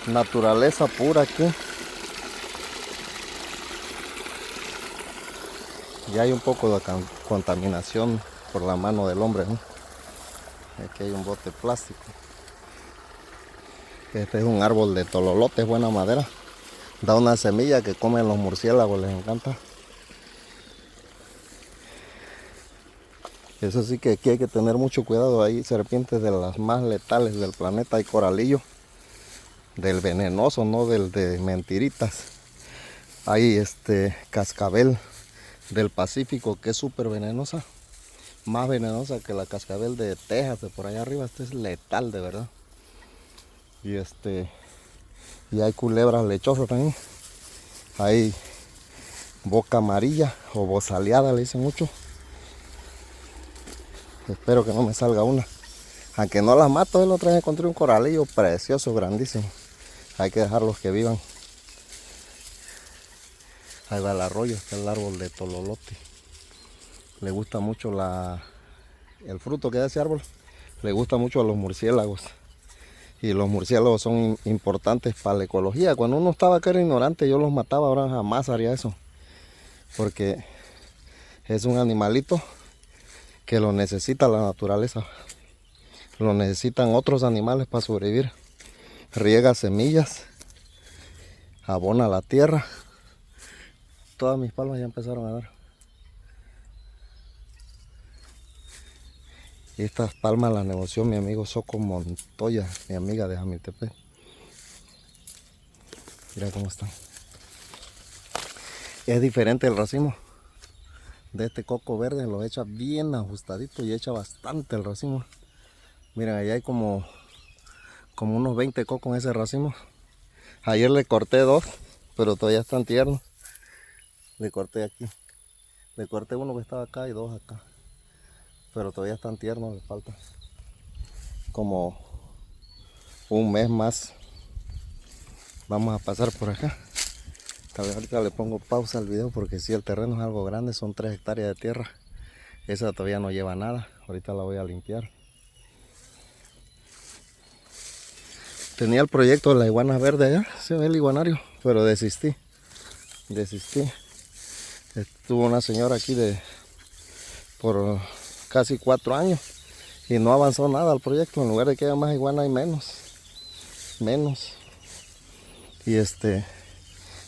Naturaleza pura aquí. Ya hay un poco de contaminación por la mano del hombre, ¿no? Aquí hay un bote plástico. Este es un árbol de tololote, es buena madera. Da una semilla que comen los murciélagos, les encanta. Eso sí que aquí hay que tener mucho cuidado. Hay serpientes de las más letales del planeta. Hay coralillo, del venenoso, no del de mentiritas. Hay cascabel del Pacífico, que es súper venenosa. Más venenosa que la cascabel de Texas, de por allá arriba. Este es letal, de verdad. Y hay culebras lechosas también. Hay boca amarilla o bozaleada, le dicen mucho. Espero que no me salga una. Aunque no las mato, el otro día encontré un coralillo precioso, grandísimo. Hay que dejarlos que vivan. Ahí va el arroyo, está el árbol de tololote. Le gusta mucho el fruto que da ese árbol. Le gusta mucho a los murciélagos. Y los murciélagos son importantes para la ecología. Cuando uno estaba acá era ignorante, yo los mataba, ahora jamás haría eso. Porque es un animalito que lo necesita la naturaleza. Lo necesitan otros animales para sobrevivir. Riega semillas, abona la tierra. Todas mis palmas ya empezaron a dar. Y estas palmas las negoció mi amigo Soco Montoya, mi amiga de Jamiltepec. Mira cómo están. Es diferente el racimo de este coco verde, lo echa bien ajustadito y echa bastante el racimo. Miren, ahí hay como unos 20 cocos en ese racimo. Ayer le corté 2, pero todavía están tiernos. Le corté aquí. Le corté uno que estaba acá y 2 acá. Pero todavía están tiernos, le falta como un mes más. Vamos a pasar por acá. Tal vez ahorita le pongo pausa al video porque si el terreno es algo grande, son 3 hectáreas de tierra. Esa todavía no lleva nada. Ahorita la voy a limpiar. Tenía el proyecto de la iguana verde allá, se ve el iguanario, pero desistí. Estuvo una señora aquí por casi 4 años y no avanzó nada al proyecto. En lugar de que haya más iguana hay menos. Y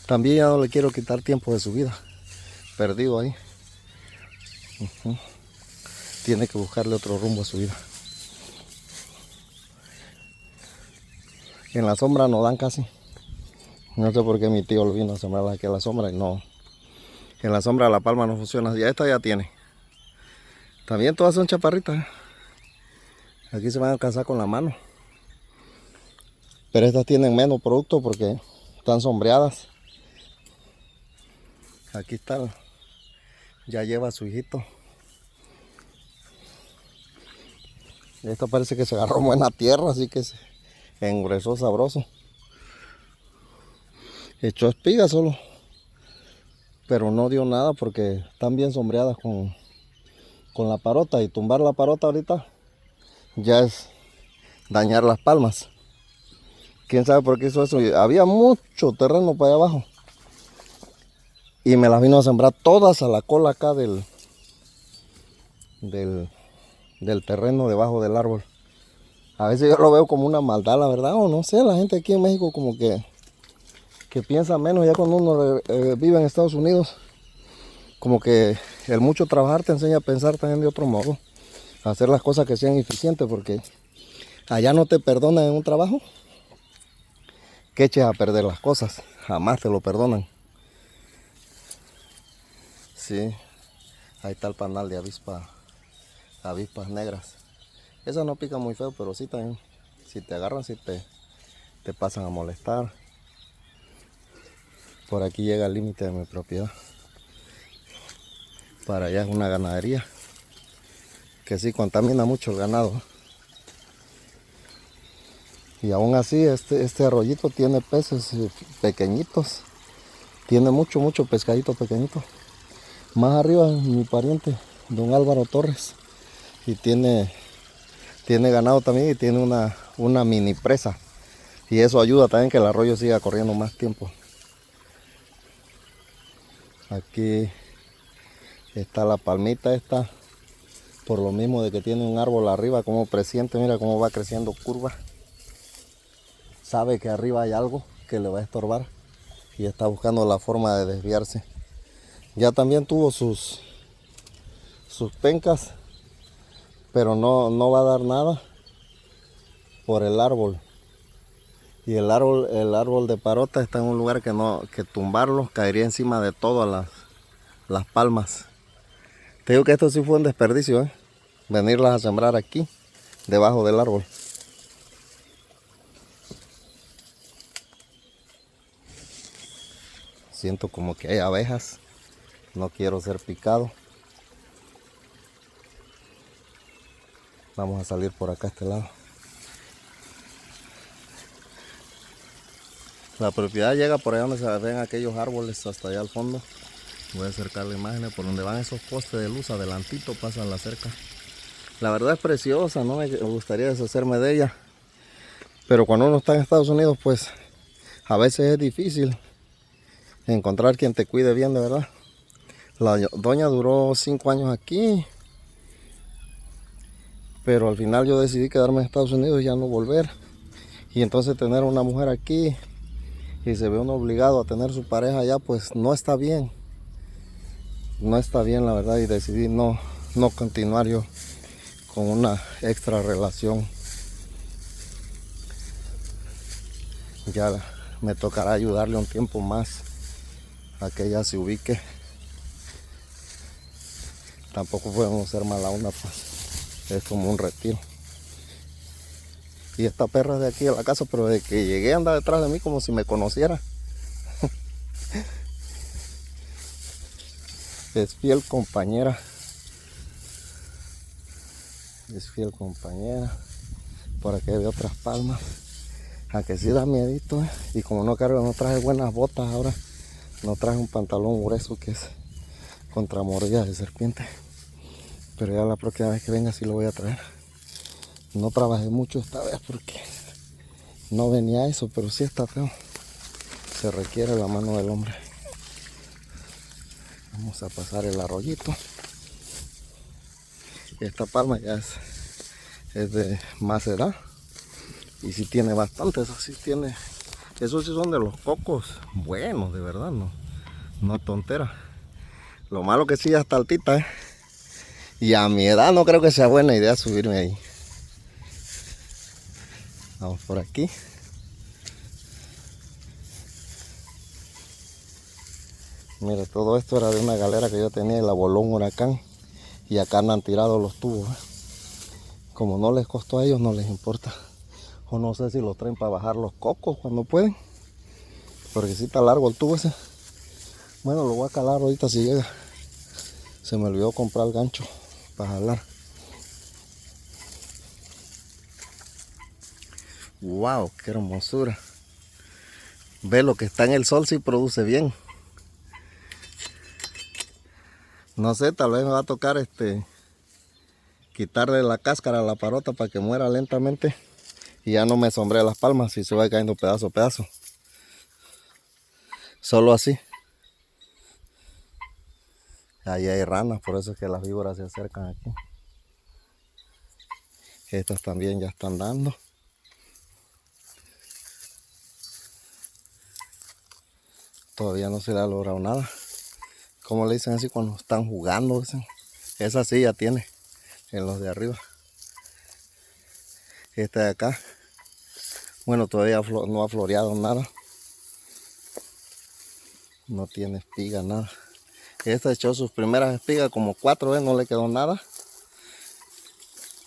también ya no le quiero quitar tiempo de su vida. Perdido ahí. Tiene que buscarle otro rumbo a su vida. En la sombra no dan casi. No sé por qué mi tío lo vino a sembrar aquí a la sombra y no. En la sombra la palma no funciona. Ya esta ya tiene. También todas son chaparritas. Aquí se van a alcanzar con la mano. Pero estas tienen menos producto porque están sombreadas. Aquí está. Ya lleva a su hijito. Esta parece que se agarró buena tierra, así que se engruesó sabroso. Echó espigas solo. Pero no dio nada porque están bien sombreadas con la parota. Y tumbar la parota ahorita ya es dañar las palmas. Quién sabe por qué hizo eso. Había mucho terreno para allá abajo. Y me las vino a sembrar todas a la cola acá del terreno debajo del árbol. A veces yo lo veo como una maldad, la verdad, o no sé, la gente aquí en México como que piensa menos ya cuando uno vive en Estados Unidos. Como que el mucho trabajar te enseña a pensar también de otro modo. A hacer las cosas que sean eficientes, porque allá no te perdonan en un trabajo que eches a perder las cosas. Jamás te lo perdonan. Sí, ahí está el panal de avispas negras. Esas no pican muy feo, pero sí también. Si te agarran, sí te pasan a molestar. Por aquí llega el límite de mi propiedad. Para allá es una ganadería que sí contamina mucho el ganado. Y aún así este arroyito tiene peces pequeñitos. Tiene mucho pescadito pequeñito. Más arriba mi pariente, don Álvaro Torres. Y tiene ganado también y tiene una mini presa. Y eso ayuda también que el arroyo siga corriendo más tiempo. Aquí está la palmita esta. Por lo mismo de que tiene un árbol arriba, como presiente, mira cómo va creciendo curva. Sabe que arriba hay algo que le va a estorbar y está buscando la forma de desviarse. Ya también tuvo sus pencas, pero no va a dar nada por el árbol. Y el árbol de parota está en un lugar que tumbarlo caería encima de todas las palmas. Te digo que esto sí fue un desperdicio, venirlas a sembrar aquí, debajo del árbol. Siento como que hay abejas. No quiero ser picado. Vamos a salir por acá a este lado. La propiedad llega por allá donde se ven aquellos árboles, hasta allá al fondo. Voy a acercar la imagen por donde van esos postes de luz. Adelantito pasan la cerca. La verdad es preciosa, no me gustaría deshacerme de ella. Pero cuando uno está en Estados Unidos, pues a veces es difícil encontrar quien te cuide bien, de verdad. La doña duró 5 años aquí, pero al final yo decidí quedarme en Estados Unidos y ya no volver. Y entonces tener una mujer aquí y se ve uno obligado a tener su pareja allá, pues no está bien. No está bien, la verdad, y decidí no continuar yo con una extra relación. Ya me tocará ayudarle un tiempo más a que ella se ubique. Tampoco podemos ser mala onda, pues es como un retiro. Y esta perra es de aquí a la casa, pero desde que llegué anda detrás de mí como si me conociera. Es fiel compañera. Es fiel compañera. Por aquí hay otras palmas. Aunque sí da miedito, Y como no cargo, no traje buenas botas ahora. No traje un pantalón grueso que es contra mordida de serpiente. Pero ya la próxima vez que venga sí lo voy a traer. No trabajé mucho esta vez porque no venía eso, pero sí está feo. Se requiere la mano del hombre. Vamos a pasar el arroyito. Esta palma ya es de más edad. Y sí tiene bastante, eso sí tiene. Esos sí son de los cocos buenos, de verdad, no tontera. Lo malo que sí ya está altita, Y a mi edad no creo que sea buena idea subirme ahí. Vamos por aquí. Mira, todo esto era de una galera que yo tenía y la voló un huracán. Y acá han tirado los tubos. Como no les costó a ellos, no les importa. O no sé si los traen para bajar los cocos cuando pueden. Porque si está largo el tubo ese. Bueno, lo voy a calar ahorita si llega. Se me olvidó comprar el gancho para jalar. Wow, qué hermosura. Ve, lo que está en el sol sí produce bien. No sé, tal vez me va a tocar quitarle la cáscara a la parota para que muera lentamente. Y ya no me sombree las palmas y se va cayendo pedazo a pedazo. Solo así. Ahí hay ranas, por eso es que las víboras se acercan aquí. Estas también ya están dando. Todavía no se le ha logrado nada. Como le dicen así cuando están jugando, dicen. Esa sí ya tiene en los de arriba. Esta de acá, bueno, todavía no ha floreado nada. No tiene espiga, nada. Esta echó sus primeras espigas como 4 veces, no le quedó nada.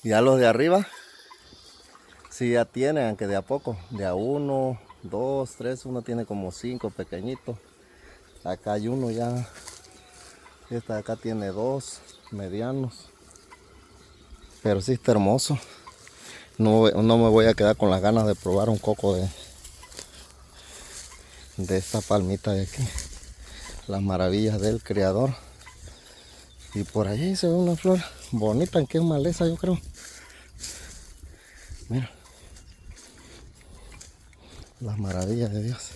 Ya los de arriba, sí ya tienen, aunque de a poco. De a 1, 2, 3, uno tiene como 5 pequeñitos. Acá hay uno ya. Esta de acá tiene 2 medianos. Pero sí está hermoso. No me voy a quedar con las ganas de probar un coco de esta palmita de aquí. Las maravillas del creador. Y por allí se ve una flor bonita, en que es maleza, yo creo. Mira. Las maravillas de Dios.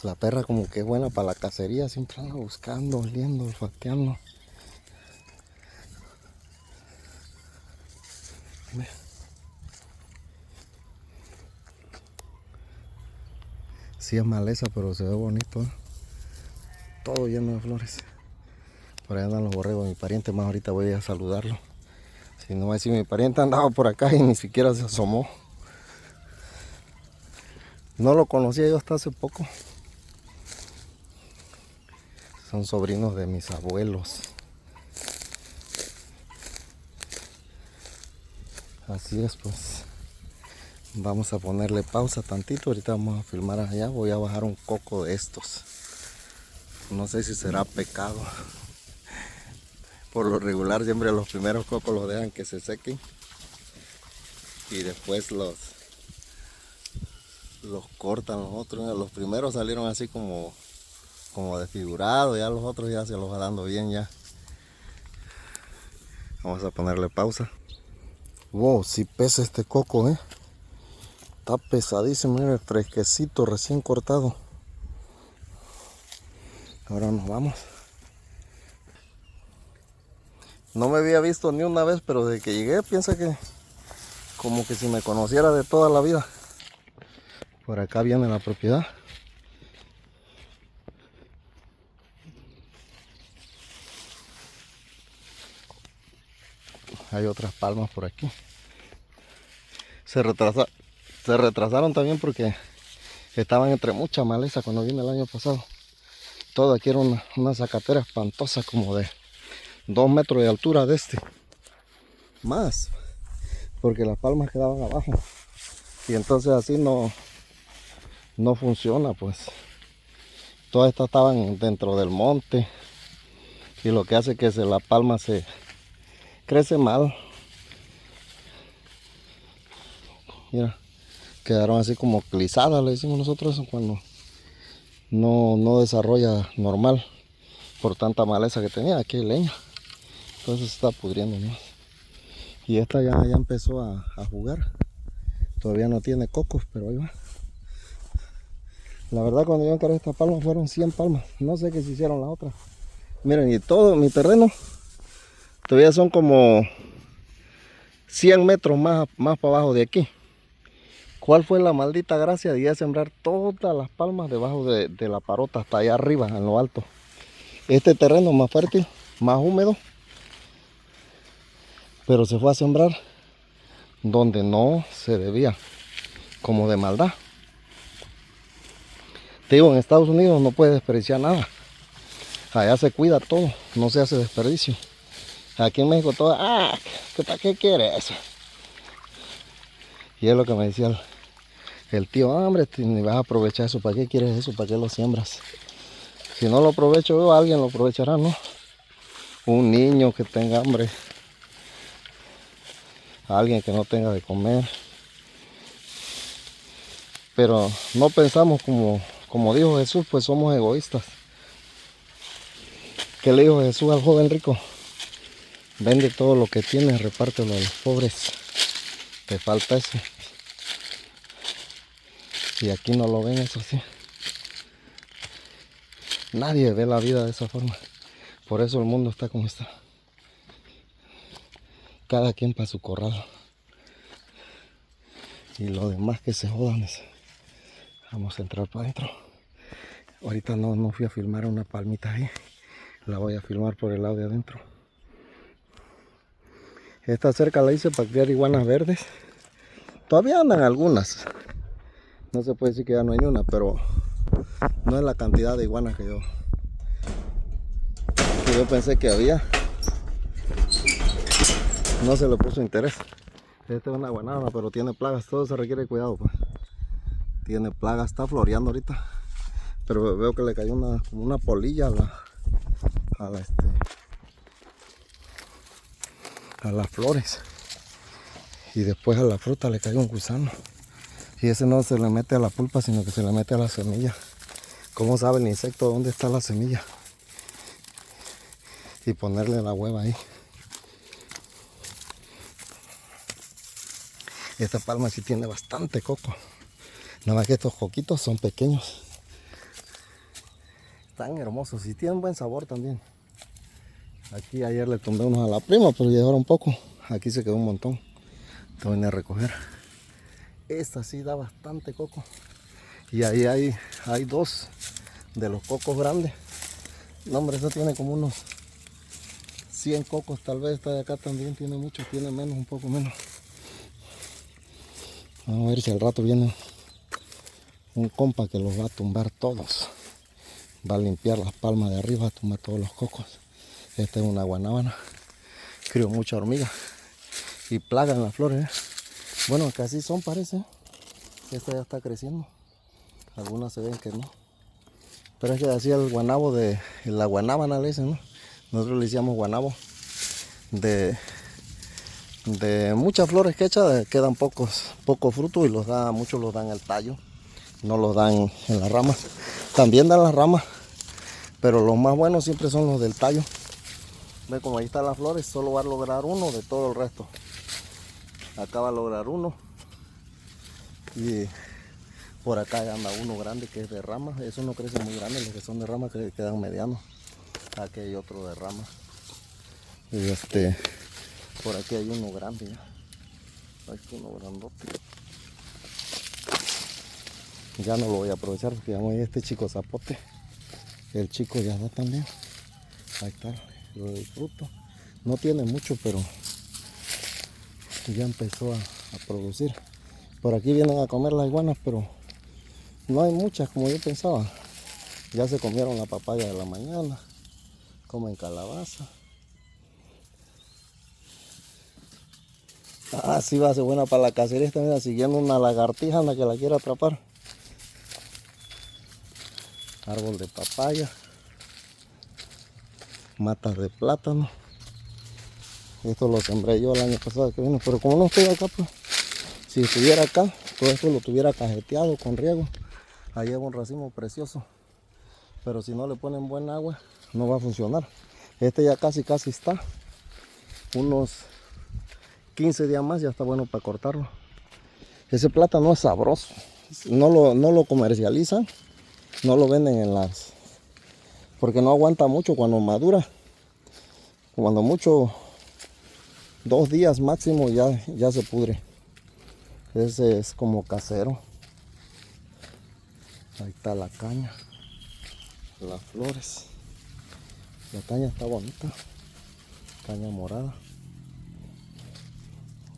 La perra como que es buena para la cacería, siempre anda buscando, oliendo, olfateando. Sí es maleza, pero se ve bonito, ¿eh? Todo lleno de flores. Por ahí andan los borregos de mi pariente, más ahorita voy a saludarlo. Si no va a decir, mi pariente andaba por acá y ni siquiera se asomó. No lo conocía yo hasta hace poco. Son sobrinos de mis abuelos. Así es, pues. Vamos a ponerle pausa tantito. Ahorita vamos a filmar allá. Voy a bajar un coco de estos. No sé si será pecado. Por lo regular siempre los primeros cocos los dejan que se sequen. Y después los cortan los otros. Los primeros salieron así como desfigurados. Ya los otros ya se los va dando bien ya. Vamos a ponerle pausa. Wow, sí pesa este coco, Está pesadísimo, mira, fresquecito, recién cortado. Ahora nos vamos. No me había visto ni una vez, pero desde que llegué piensa que como que si me conociera de toda la vida. Por acá viene la propiedad. Hay otras palmas por aquí. Se retrasaron también porque estaban entre mucha maleza cuando vine el año pasado. Todo aquí era una zacatera espantosa, como de 2 metros de altura de este. Más, porque las palmas quedaban abajo. Y entonces así no funciona, pues. Todas estas estaban dentro del monte. Y lo que hace que la palma se crece mal. Mira, quedaron así como clisadas, le decimos nosotros eso, cuando no desarrolla normal por tanta maleza que tenía. Aquí hay leña, entonces se está pudriendo más. Y esta ya empezó a jugar. Todavía no tiene cocos, pero ahí va. La verdad, cuando yo encargué esta palma fueron 100 palmas. No sé qué se hicieron las otras. Miren, y todo mi terreno todavía son como 100 metros más para abajo de aquí. ¿Cuál fue la maldita gracia de ir a sembrar todas las palmas debajo de la parota, hasta allá arriba, en lo alto? Este terreno más fértil, más húmedo, pero se fue a sembrar donde no se debía, como de maldad. Te digo, en Estados Unidos no puedes desperdiciar nada. Allá se cuida todo, no se hace desperdicio. Aquí en México todo, ¿para qué quieres eso? Y es lo que me decía el tío, hombre, ni vas a aprovechar eso, ¿para qué quieres eso? ¿Para qué lo siembras? Si no lo aprovecho yo, alguien lo aprovechará, ¿no? Un niño que tenga hambre, alguien que no tenga de comer. Pero no pensamos como dijo Jesús, pues somos egoístas. ¿Qué le dijo Jesús al joven rico? Vende todo lo que tienes, repártelo a los pobres. Te falta eso. Y aquí no lo ven eso así. Nadie ve la vida de esa forma. Por eso el mundo está como está. Cada quien para su corral. Y lo demás que se jodan. Vamos a entrar para adentro. Ahorita no fui a filmar una palmita ahí. La voy a filmar por el lado de adentro. Esta cerca la hice para criar iguanas verdes. Todavía andan algunas. No se puede decir que ya no hay ni una, pero no es la cantidad de iguanas que yo pensé que había. No se le puso interés. Esta es una guanábana, pero tiene plagas. Todo se requiere cuidado, pues. Tiene plagas, está floreando ahorita. Pero veo que le cayó como una polilla a las flores. Y después a la fruta le cayó un gusano. Y ese no se le mete a la pulpa, sino que se le mete a la semilla. ¿Cómo sabe el insecto dónde está la semilla? Y ponerle la hueva ahí. Esta palma sí tiene bastante coco. Nada más que estos coquitos son pequeños. Tan hermosos y tienen buen sabor también. Aquí ayer le tumbé unos a la prima, pero llegaron un poco. Aquí se quedó un montón. Te voy a recoger. Esta sí da bastante coco. Y ahí hay dos de los cocos grandes. No, hombre, esta tiene como unos 100 cocos. Tal vez esta de acá también tiene mucho, tiene menos, un poco menos. Vamos a ver si al rato viene un compa que los va a tumbar todos. Va a limpiar las palmas de arriba, a tumbar todos los cocos. Esta es una guanábana. Crió mucha hormiga y plaga en las flores. Bueno, casi son, parece. Esta ya está creciendo. Algunas se ven que no. Pero es que así el guanabo de la guanábana le dicen, ¿no? Nosotros le decíamos guanabo. De muchas flores que echa quedan pocos frutos y muchos los dan el tallo. No los dan en las ramas. También dan las ramas, pero los más buenos siempre son los del tallo. Ve como ahí están las flores, solo va a lograr uno de todo el resto. Acá va a lograr uno. Y por acá ya anda uno grande que es de ramas. Esos no crecen muy grandes, los que son de ramas que quedan medianos. Aquí hay otro de ramas. Y por aquí hay uno grande ya. Ahí está uno grandote. Ya no lo voy a aprovechar porque ya voy a este chico zapote. El chico ya da también. Ahí está, lo del fruto. No tiene mucho, pero ya empezó a producir. Por aquí vienen a comer las iguanas, pero no hay muchas como yo pensaba. Ya se comieron la papaya de la mañana. Comen calabaza. Ah, sí va a ser buena para la cacería esta, mira, siguiendo una lagartija en la que la quiera atrapar. Árbol de papaya. Matas de plátano. Esto lo sembré yo el año pasado que vino, pero como no estoy acá, pues, si estuviera acá, todo esto lo tuviera cajeteado con riego. Ahí es un racimo precioso. Pero si no le ponen buen agua, no va a funcionar. Este ya casi está. Unos 15 días más ya está bueno para cortarlo. Ese plátano es sabroso. No lo comercializan. No lo venden en las... porque no aguanta mucho cuando madura. Cuando mucho, 2 días máximo ya se pudre. Ese es como casero. Ahí está la caña. Las flores. La caña está bonita. Caña morada.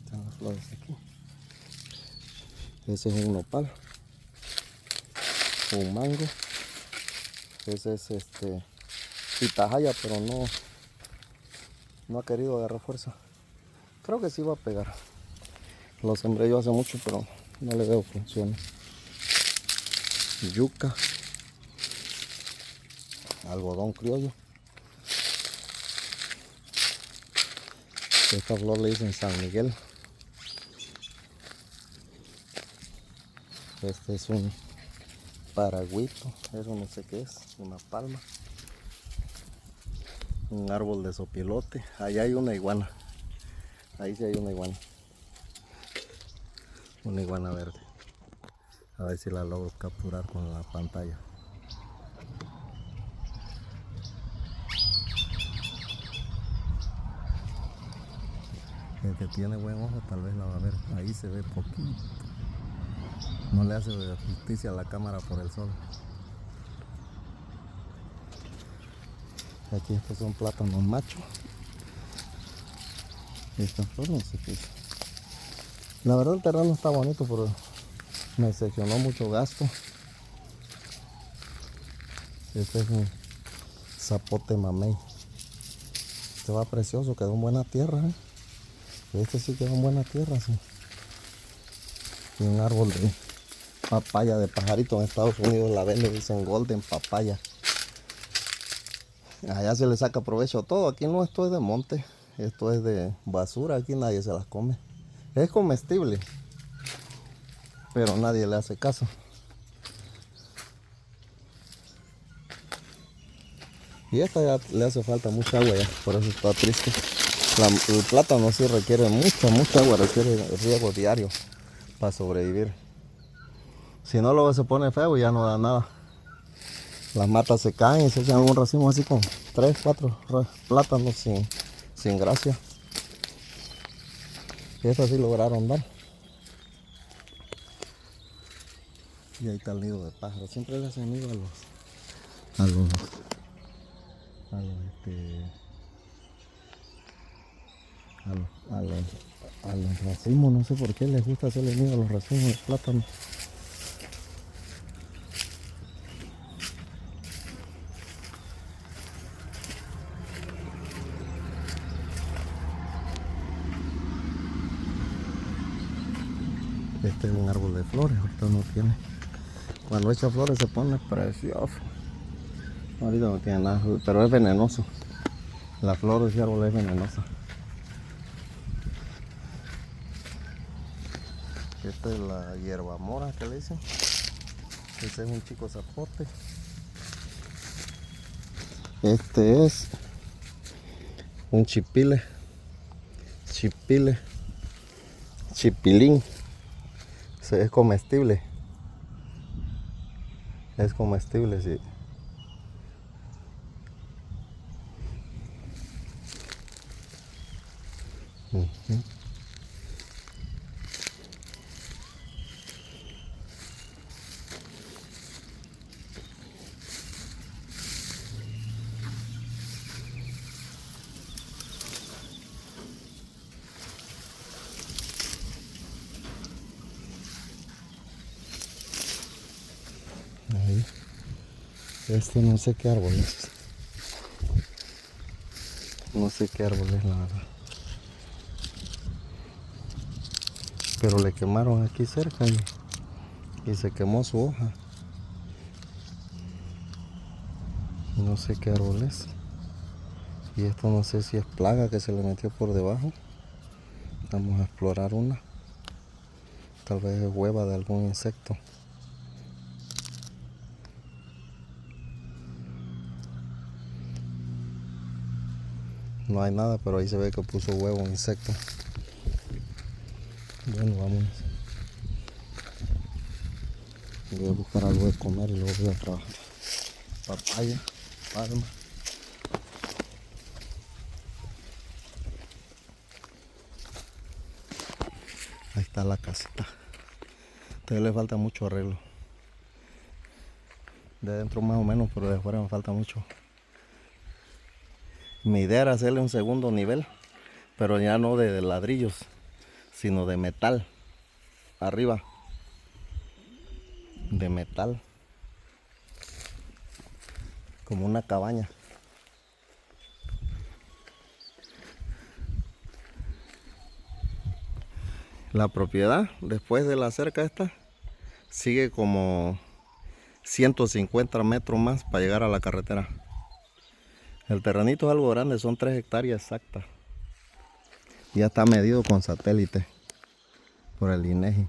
Están las flores aquí. Ese es un nopal. Un mango. Ese es pitahaya, pero no ha querido agarrar fuerza. Creo que sí va a pegar. Lo sembré yo hace mucho, pero no le veo función. Yuca. Algodón criollo. Esta flor le dicen San Miguel. Este es un paragüito, eso no sé qué es, una palma. Un árbol de sopilote. Allá hay una iguana. Ahí sí hay una iguana. Una iguana verde. A ver si la logro capturar con la pantalla. El que tiene buen ojo tal vez la va a ver. Ahí se ve poquito. No le hace justicia a la cámara por el sol. Aquí estos son plátanos machos. Estas flores no sé qué es. La verdad el terreno está bonito, pero me seccionó mucho gasto. Este es un zapote mamey. Este va precioso, quedó en buena tierra. Este sí quedó en buena tierra, sí. Y un árbol de papaya de pajarito. En Estados Unidos la venden, dicen golden papaya. Allá se le saca provecho a todo. Aquí no, esto es de monte. Esto es de basura. Aquí nadie se las come. Es comestible, pero nadie le hace caso. Y esta ya le hace falta mucha agua ya, por eso está triste. El plátano sí requiere mucha agua, requiere riego diario para sobrevivir. Si no, luego se pone feo y ya no da nada. Las matas se caen y se echan algún racimo así con 3, 4 plátanos sin gracia. Y estas sí lograron dar. Y ahí está el nido de pájaros. Siempre le hacen nido a los a los racimos. No sé por qué les gusta hacerle nido a los racimos de plátano. Este es un árbol de flores, ahorita no tiene. Cuando echa flores se pone precioso. Ahorita no tiene nada, pero es venenoso. La flor de ese árbol es venenosa. Esta es la hierba mora que le dicen. Este es un chico zapote. Este es un chipile. Chipilín. Es comestible. Es comestible, sí. Ahí. Este no sé qué árbol es. No sé qué árbol es, la verdad. Pero le quemaron aquí cerca y se quemó su hoja. No sé qué árbol es. Y esto no sé si es plaga que se le metió por debajo. Vamos a explorar una. Tal vez es hueva de algún insecto. No hay nada, pero ahí se ve que puso huevo un insecto. Bueno, vámonos. Voy a buscar algo de comer y luego voy a trabajar. Papaya, palma. Ahí está la casita. Todavía le falta mucho arreglo. De adentro más o menos, pero de afuera me falta mucho. Mi idea era hacerle un segundo nivel, pero ya no de ladrillos, sino de metal. Arriba. De metal. Como una cabaña. La propiedad, después de la cerca esta, sigue como 150 metros más para llegar a la carretera. El terrenito es algo grande, son 3 hectáreas exactas. Ya está medido con satélite por el INEGI.